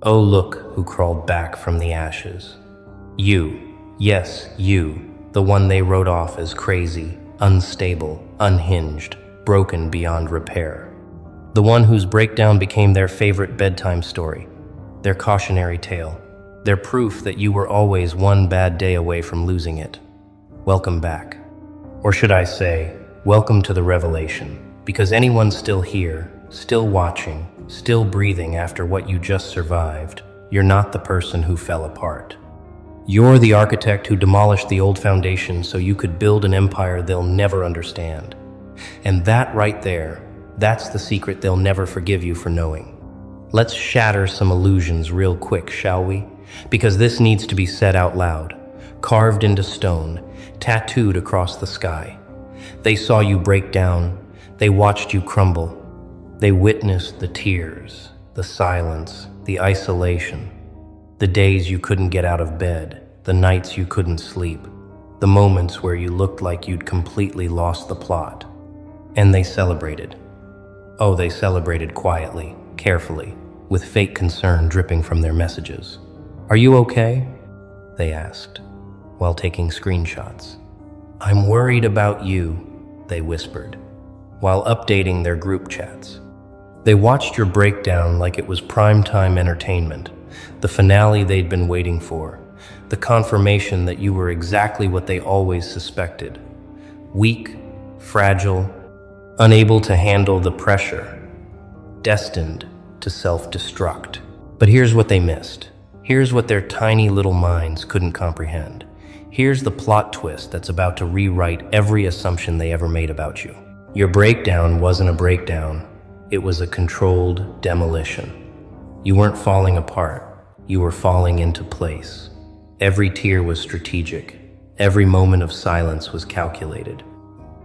Oh, look who crawled back from the ashes. You, yes, you, the one they wrote off as crazy, unstable, unhinged, broken beyond repair. The one whose breakdown became their favorite bedtime story, their cautionary tale, their proof that you were always one bad day away from losing it. Welcome back. Or should I say, welcome to the revelation, because anyone still here, still watching, still breathing after what you just survived, you're not the person who fell apart. You're the architect who demolished the old foundation so you could build an empire they'll never understand. And that right there, that's the secret they'll never forgive you for knowing. Let's shatter some illusions real quick, shall we? Because this needs to be said out loud, carved into stone, tattooed across the sky. They saw you break down, they watched you crumble. They witnessed the tears, the silence, the isolation, the days you couldn't get out of bed, the nights you couldn't sleep, the moments where you looked like you'd completely lost the plot. And they celebrated. Oh, they celebrated quietly, carefully, with fake concern dripping from their messages. "Are you okay?" they asked, while taking screenshots. "I'm worried about you," they whispered, while updating their group chats. They watched your breakdown like it was primetime entertainment, the finale they'd been waiting for, the confirmation that you were exactly what they always suspected. Weak, fragile, unable to handle the pressure, destined to self-destruct. But here's what they missed. Here's what their tiny little minds couldn't comprehend. Here's the plot twist that's about to rewrite every assumption they ever made about you. Your breakdown wasn't a breakdown. It was a controlled demolition. You weren't falling apart. You were falling into place. Every tear was strategic. Every moment of silence was calculated.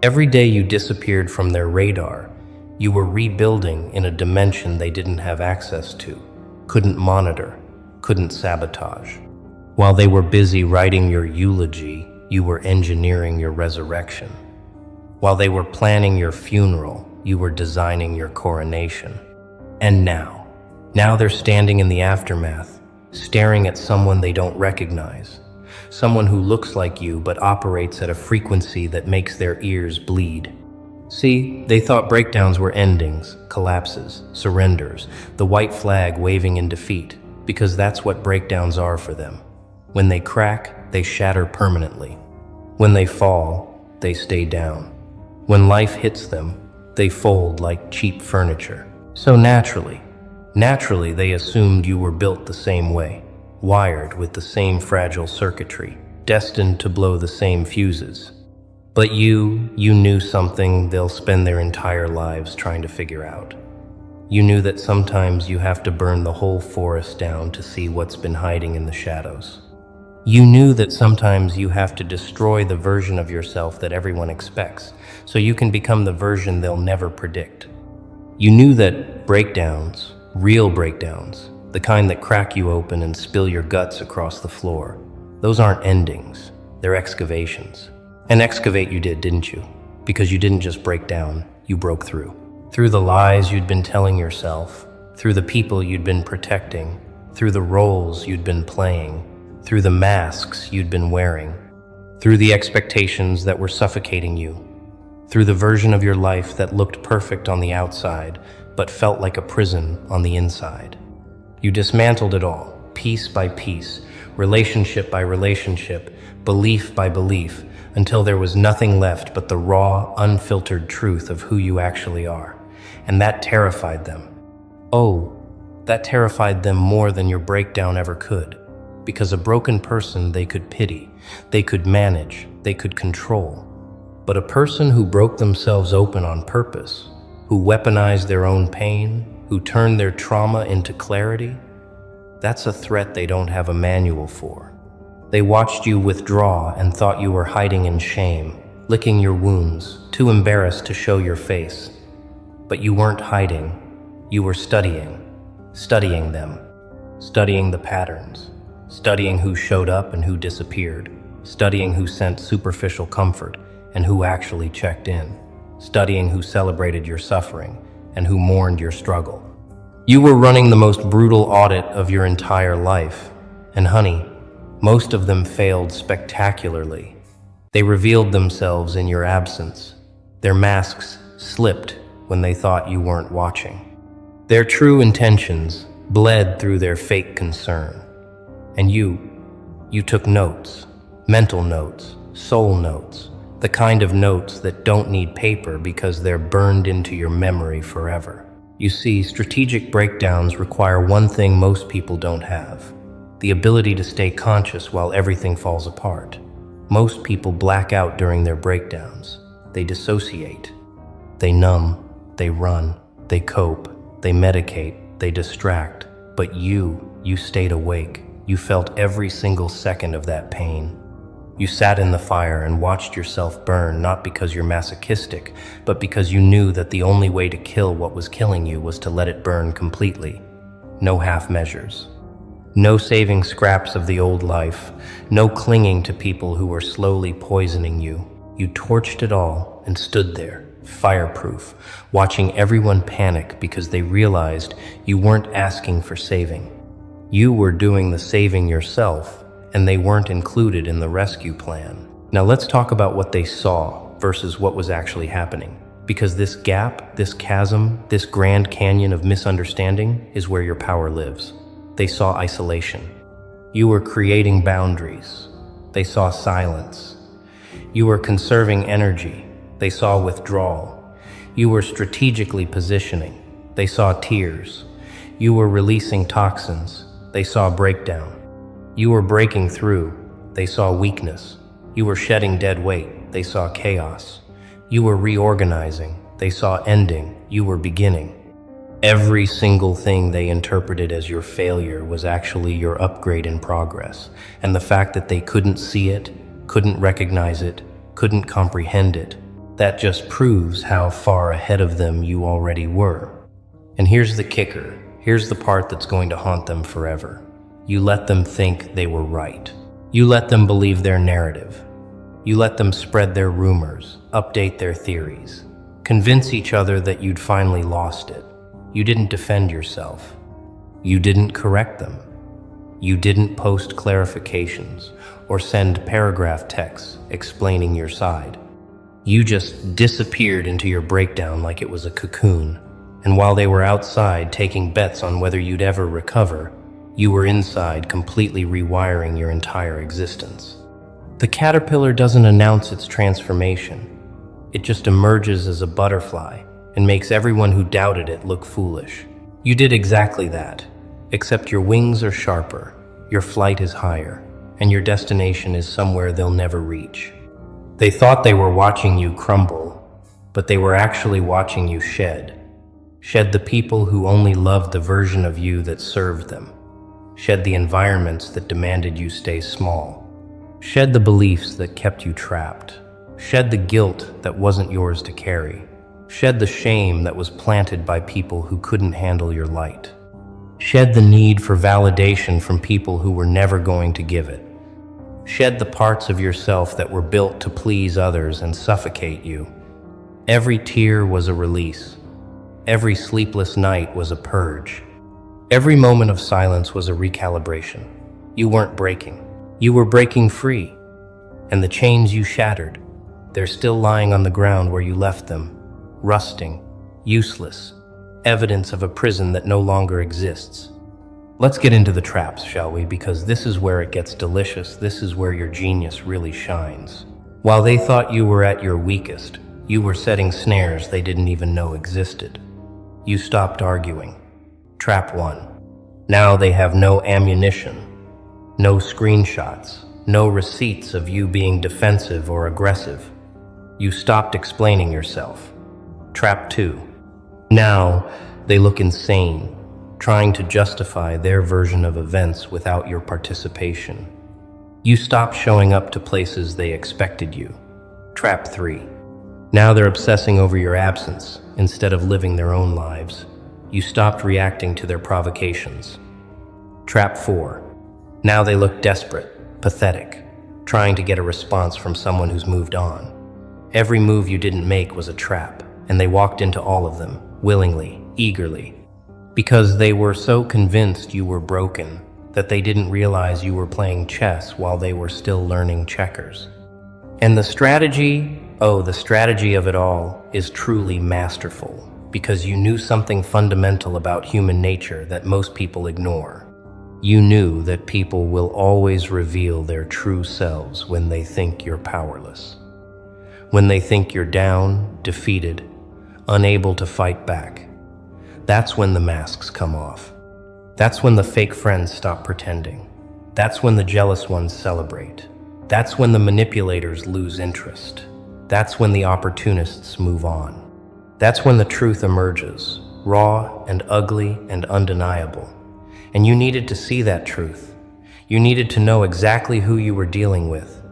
Every day you disappeared from their radar, you were rebuilding in a dimension they didn't have access to, couldn't monitor, couldn't sabotage. While they were busy writing your eulogy, you were engineering your resurrection. While they were planning your funeral, you were designing your coronation. And now they're standing in the aftermath, staring at someone they don't recognize, someone who looks like you but operates at a frequency that makes their ears bleed. See, they thought breakdowns were endings, collapses, surrenders, the white flag waving in defeat, because that's what breakdowns are for them. When they crack, they shatter permanently. When they fall, they stay down. When life hits them, they fold like cheap furniture. So naturally, they assumed you were built the same way, wired with the same fragile circuitry, destined to blow the same fuses. But you knew something they'll spend their entire lives trying to figure out. You knew that sometimes you have to burn the whole forest down to see what's been hiding in the shadows. You knew that sometimes you have to destroy the version of yourself that everyone expects, so you can become the version they'll never predict. You knew that breakdowns, real breakdowns, the kind that crack you open and spill your guts across the floor, those aren't endings, they're excavations. And excavate you did, didn't you? Because you didn't just break down, you broke through. Through the lies you'd been telling yourself, through the people you'd been protecting, through the roles you'd been playing, through the masks you'd been wearing, through the expectations that were suffocating you, through the version of your life that looked perfect on the outside, but felt like a prison on the inside. You dismantled it all, piece by piece, relationship by relationship, belief by belief, until there was nothing left but the raw, unfiltered truth of who you actually are. And that terrified them. Oh, that terrified them more than your breakdown ever could. Because a broken person they could pity, they could manage, they could control. But a person who broke themselves open on purpose, who weaponized their own pain, who turned their trauma into clarity, that's a threat they don't have a manual for. They watched you withdraw and thought you were hiding in shame, licking your wounds, too embarrassed to show your face. But you weren't hiding, you were studying them, studying the patterns, studying who showed up and who disappeared, studying who sent superficial comfort and who actually checked in, studying who celebrated your suffering and who mourned your struggle. You were running the most brutal audit of your entire life. And honey, most of them failed spectacularly. They revealed themselves in your absence. Their masks slipped when they thought you weren't watching. Their true intentions bled through their fake concern. And you took notes, mental notes, soul notes, the kind of notes that don't need paper because they're burned into your memory forever. You see, strategic breakdowns require one thing most people don't have: the ability to stay conscious while everything falls apart. Most people black out during their breakdowns. They dissociate. They numb, they run, they cope, they medicate, they distract. But you stayed awake. You felt every single second of that pain. You sat in the fire and watched yourself burn, not because you're masochistic, but because you knew that the only way to kill what was killing you was to let it burn completely. No half measures. No saving scraps of the old life. No clinging to people who were slowly poisoning you. You torched it all and stood there, fireproof, watching everyone panic because they realized you weren't asking for saving. You were doing the saving yourself, and they weren't included in the rescue plan. Now let's talk about what they saw versus what was actually happening. Because this gap, this chasm, this grand canyon of misunderstanding is where your power lives. They saw isolation. You were creating boundaries. They saw silence. You were conserving energy. They saw withdrawal. You were strategically positioning. They saw tears. You were releasing toxins. They saw breakdown. You were breaking through. They saw weakness. You were shedding dead weight. They saw chaos. You were reorganizing. They saw ending. You were beginning. Every single thing they interpreted as your failure was actually your upgrade in progress. And the fact that they couldn't see it, couldn't recognize it, couldn't comprehend it, that just proves how far ahead of them you already were. And here's the kicker. Here's the part that's going to haunt them forever. You let them think they were right. You let them believe their narrative. You let them spread their rumors, update their theories, convince each other that you'd finally lost it. You didn't defend yourself. You didn't correct them. You didn't post clarifications or send paragraph texts explaining your side. You just disappeared into your breakdown like it was a cocoon. And while they were outside taking bets on whether you'd ever recover, you were inside completely rewiring your entire existence. The caterpillar doesn't announce its transformation. It just emerges as a butterfly and makes everyone who doubted it look foolish. You did exactly that, except your wings are sharper, your flight is higher, and your destination is somewhere they'll never reach. They thought they were watching you crumble, but they were actually watching you shed. Shed the people who only loved the version of you that served them. Shed the environments that demanded you stay small. Shed the beliefs that kept you trapped. Shed the guilt that wasn't yours to carry. Shed the shame that was planted by people who couldn't handle your light. Shed the need for validation from people who were never going to give it. Shed the parts of yourself that were built to please others and suffocate you. Every tear was a release. Every sleepless night was a purge. Every moment of silence was a recalibration. You weren't breaking. You were breaking free. And the chains you shattered, they're still lying on the ground where you left them, rusting, useless, evidence of a prison that no longer exists. Let's get into the traps, shall we? Because this is where it gets delicious. This is where your genius really shines. While they thought you were at your weakest, you were setting snares they didn't even know existed. You stopped arguing. Trap 1. Now they have no ammunition, no screenshots, no receipts of you being defensive or aggressive. You stopped explaining yourself. Trap 2. Now they look insane, trying to justify their version of events without your participation. You stopped showing up to places they expected you. Trap 3. Now they're obsessing over your absence instead of living their own lives. You stopped reacting to their provocations. Trap 4. Now they look desperate, pathetic, trying to get a response from someone who's moved on. Every move you didn't make was a trap, and they walked into all of them, willingly, eagerly. because they were so convinced you were broken that they didn't realize you were playing chess while they were still learning checkers. And the strategy of it all is truly masterful, because you knew something fundamental about human nature that most people ignore. You knew that people will always reveal their true selves when they think you're powerless. When they think you're down, defeated, unable to fight back. That's when the masks come off. That's when the fake friends stop pretending. That's when the jealous ones celebrate. That's when the manipulators lose interest. That's when the opportunists move on. That's when the truth emerges, raw and ugly and undeniable. And you needed to see that truth. You needed to know exactly who you were dealing with.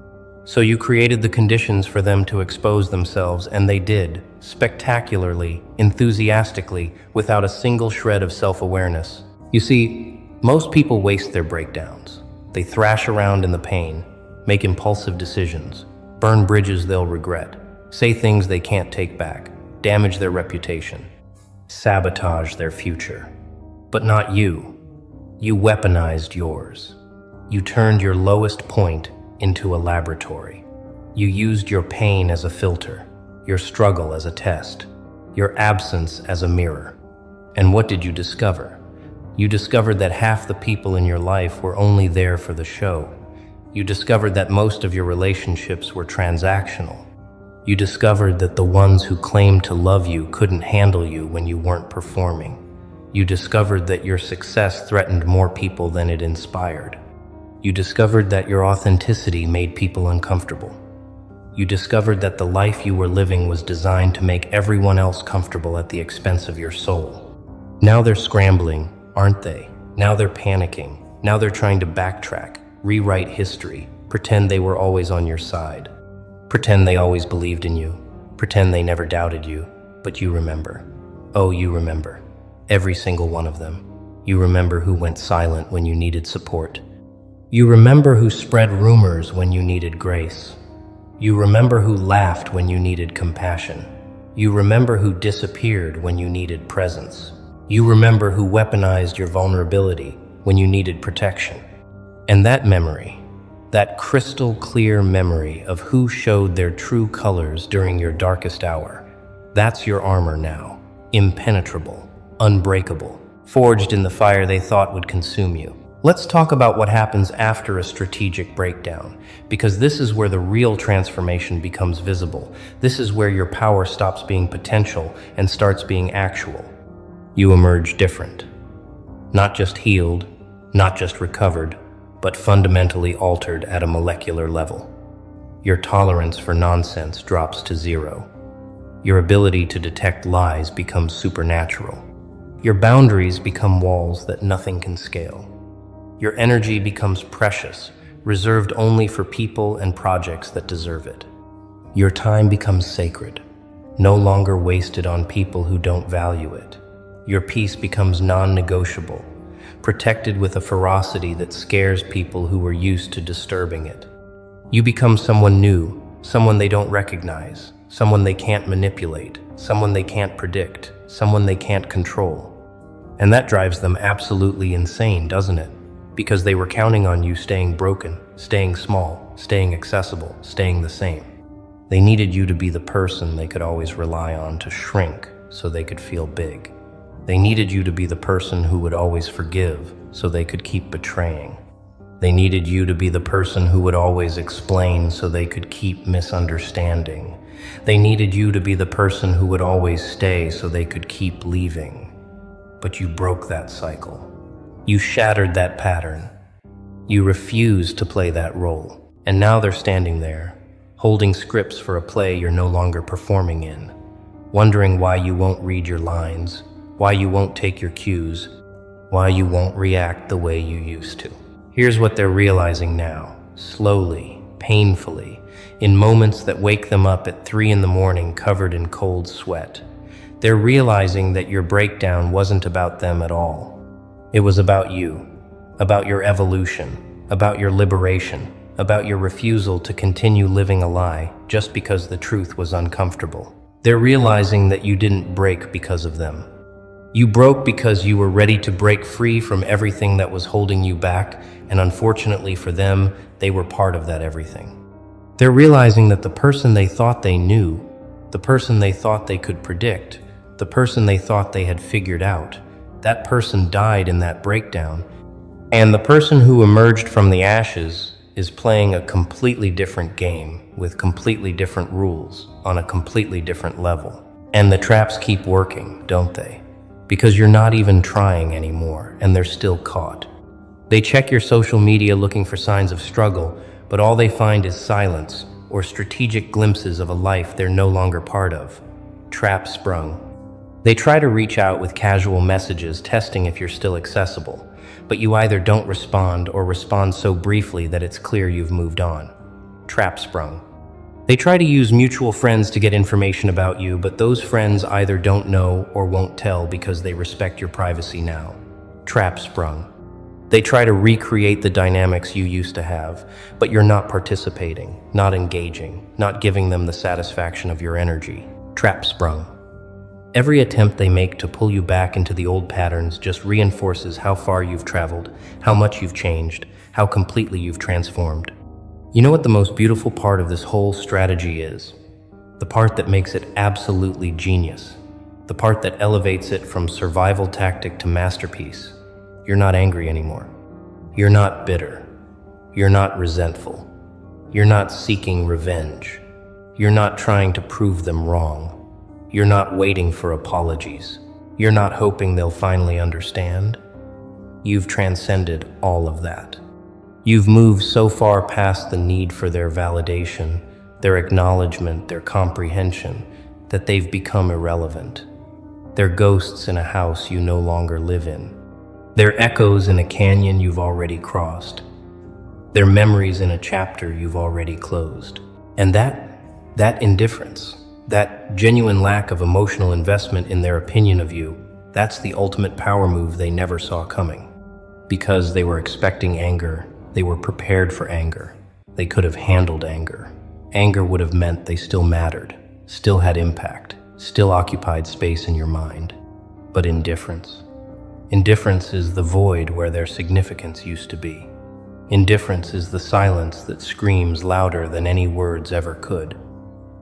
So you created the conditions for them to expose themselves, and they did, spectacularly, enthusiastically, without a single shred of self-awareness. You see, most people waste their breakdowns. They thrash around in the pain, make impulsive decisions, burn bridges they'll regret, say things they can't take back, damage their reputation, sabotage their future. But not you. You weaponized yours. You turned your lowest point into a laboratory. You used your pain as a filter, your struggle as a test, your absence as a mirror. And what did you discover? You discovered that half the people in your life were only there for the show. You discovered that most of your relationships were transactional. You discovered that the ones who claimed to love you couldn't handle you when you weren't performing. You discovered that your success threatened more people than it inspired. You discovered that your authenticity made people uncomfortable. You discovered that the life you were living was designed to make everyone else comfortable at the expense of your soul. Now they're scrambling, aren't they? Now they're panicking. Now they're trying to backtrack, rewrite history, pretend they were always on your side. Pretend they always believed in you. Pretend they never doubted you. But you remember. Oh, you remember. Every single one of them. You remember who went silent when you needed support. You remember who spread rumors when you needed grace. You remember who laughed when you needed compassion. You remember who disappeared when you needed presence. You remember who weaponized your vulnerability when you needed protection. And that memory, that crystal clear memory of who showed their true colors during your darkest hour, that's your armor now, impenetrable, unbreakable, forged in the fire they thought would consume you. Let's talk about what happens after a strategic breakdown, because this is where the real transformation becomes visible. This is where your power stops being potential and starts being actual. You emerge different. Not just healed, not just recovered, but fundamentally altered at a molecular level. Your tolerance for nonsense drops to zero. Your ability to detect lies becomes supernatural. Your boundaries become walls that nothing can scale. Your energy becomes precious, reserved only for people and projects that deserve it. Your time becomes sacred, no longer wasted on people who don't value it. Your peace becomes non-negotiable, protected with a ferocity that scares people who are used to disturbing it. You become someone new, someone they don't recognize, someone they can't manipulate, someone they can't predict, someone they can't control. And that drives them absolutely insane, doesn't it? Because they were counting on you staying broken, staying small, staying accessible, staying the same. They needed you to be the person they could always rely on to shrink so they could feel big. They needed you to be the person who would always forgive so they could keep betraying. They needed you to be the person who would always explain so they could keep misunderstanding. They needed you to be the person who would always stay so they could keep leaving. But you broke that cycle. You shattered that pattern. You refused to play that role. And now they're standing there, holding scripts for a play you're no longer performing in, wondering why you won't read your lines, why you won't take your cues, why you won't react the way you used to. Here's what they're realizing now, slowly, painfully, in moments that wake them up at 3 a.m. covered in cold sweat. They're realizing that your breakdown wasn't about them at all. It was about you, about your evolution, about your liberation, about your refusal to continue living a lie just because the truth was uncomfortable. They're realizing that you didn't break because of them. You broke because you were ready to break free from everything that was holding you back, and unfortunately for them, they were part of that everything. They're realizing that the person they thought they knew, the person they thought they could predict, the person they thought they had figured out, that person died in that breakdown, and the person who emerged from the ashes is playing a completely different game with completely different rules on a completely different level. And the traps keep working, don't they? Because you're not even trying anymore, and they're still caught. They check your social media looking for signs of struggle, but all they find is silence or strategic glimpses of a life they're no longer part of. Trap sprung. They try to reach out with casual messages, testing if you're still accessible, but you either don't respond or respond so briefly that it's clear you've moved on. Trap sprung. They try to use mutual friends to get information about you, but those friends either don't know or won't tell because they respect your privacy now. Trap sprung. They try to recreate the dynamics you used to have, but you're not participating, not engaging, not giving them the satisfaction of your energy. Trap sprung. Every attempt they make to pull you back into the old patterns just reinforces how far you've traveled, how much you've changed, how completely you've transformed. You know what the most beautiful part of this whole strategy is? The part that makes it absolutely genius. The part that elevates it from survival tactic to masterpiece. You're not angry anymore. You're not bitter. You're not resentful. You're not seeking revenge. You're not trying to prove them wrong. You're not waiting for apologies. You're not hoping they'll finally understand. You've transcended all of that. You've moved so far past the need for their validation, their acknowledgement, their comprehension, that they've become irrelevant. They're ghosts in a house you no longer live in. They're echoes in a canyon you've already crossed. They're memories in a chapter you've already closed. And that indifference, that genuine lack of emotional investment in their opinion of you, that's the ultimate power move they never saw coming. Because they were expecting anger, they were prepared for anger. They could have handled anger. Anger would have meant they still mattered, still had impact, still occupied space in your mind. But indifference is the void where their significance used to be. Indifference is the silence that screams louder than any words ever could.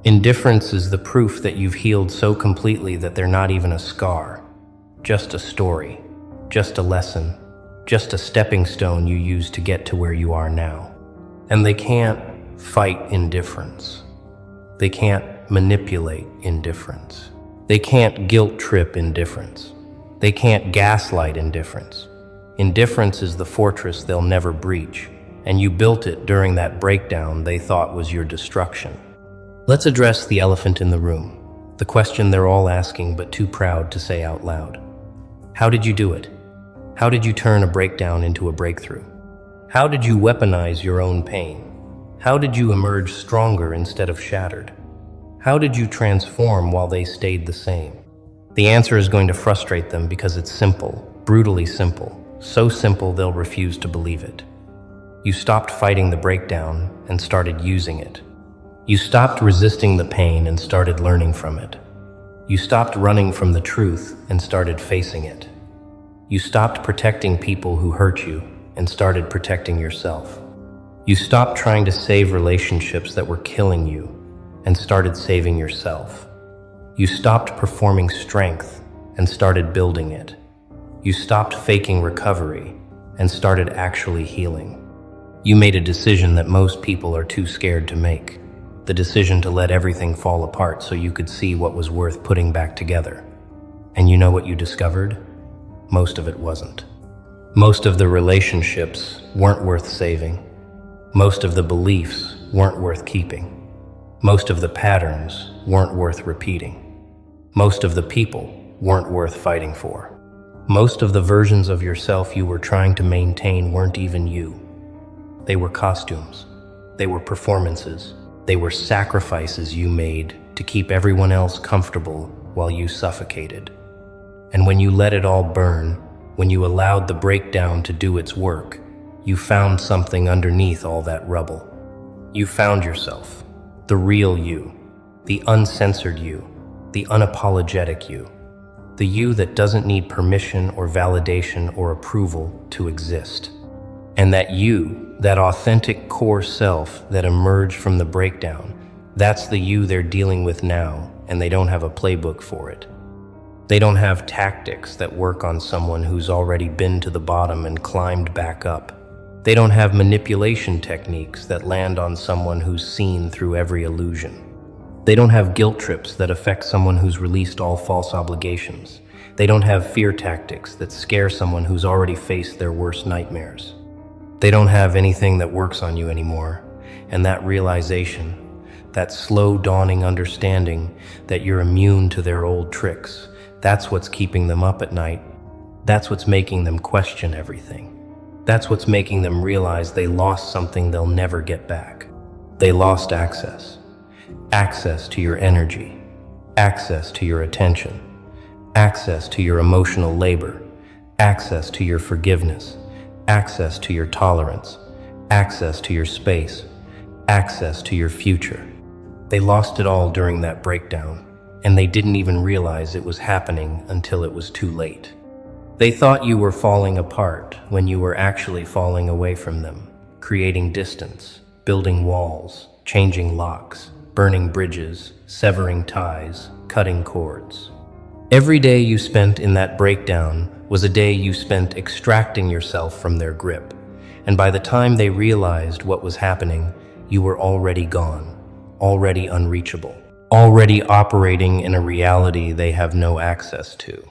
Indifference is the proof that you've healed so completely that they're not even a scar, just a story, just a lesson, just a stepping stone you use to get to where you are now. And they can't fight indifference. They can't manipulate indifference. They can't guilt trip indifference. They can't gaslight indifference. Indifference is the fortress they'll never breach, and you built it during that breakdown they thought was your destruction. Let's address the elephant in the room, the question they're all asking but too proud to say out loud. How did you do it? How did you turn a breakdown into a breakthrough? How did you weaponize your own pain? How did you emerge stronger instead of shattered? How did you transform while they stayed the same? The answer is going to frustrate them because it's simple, brutally simple, so simple they'll refuse to believe it. You stopped fighting the breakdown and started using it. You stopped resisting the pain and started learning from it. You stopped running from the truth and started facing it. You stopped protecting people who hurt you and started protecting yourself. You stopped trying to save relationships that were killing you and started saving yourself. You stopped performing strength and started building it. You stopped faking recovery and started actually healing. You made a decision that most people are too scared to make. The decision to let everything fall apart so you could see what was worth putting back together. And you know what you discovered? Most of it wasn't. Most of the relationships weren't worth saving. Most of the beliefs weren't worth keeping. Most of the patterns weren't worth repeating. Most of the people weren't worth fighting for. Most of the versions of yourself you were trying to maintain weren't even you. They were costumes. They were performances. They were sacrifices you made to keep everyone else comfortable while you suffocated. And when you let it all burn, when you allowed the breakdown to do its work, you found something underneath all that rubble. You found yourself, the real you, the uncensored you, the unapologetic you. The you that doesn't need permission or validation or approval to exist. And that you, that authentic core self that emerged from the breakdown, that's the you they're dealing with now, and they don't have a playbook for it. They don't have tactics that work on someone who's already been to the bottom and climbed back up. They don't have manipulation techniques that land on someone who's seen through every illusion. They don't have guilt trips that affect someone who's released all false obligations. They don't have fear tactics that scare someone who's already faced their worst nightmares. They don't have anything that works on you anymore, and that realization, that slow dawning understanding that you're immune to their old tricks, that's what's keeping them up at night. That's what's making them question everything. That's what's making them realize they lost something they'll never get back. They lost access. Access to your energy. Access to your attention. Access to your emotional labor. Access to your forgiveness. Access to your tolerance. Access to your space. Access to your future. They lost it all during that breakdown, and they didn't even realize it was happening until it was too late. They thought you were falling apart when you were actually falling away from them, creating distance, building walls, changing locks, burning bridges, severing ties, cutting cords. Every day you spent in that breakdown was a day you spent extracting yourself from their grip, and by the time they realized what was happening, you were already gone, already unreachable, already operating in a reality they have no access to.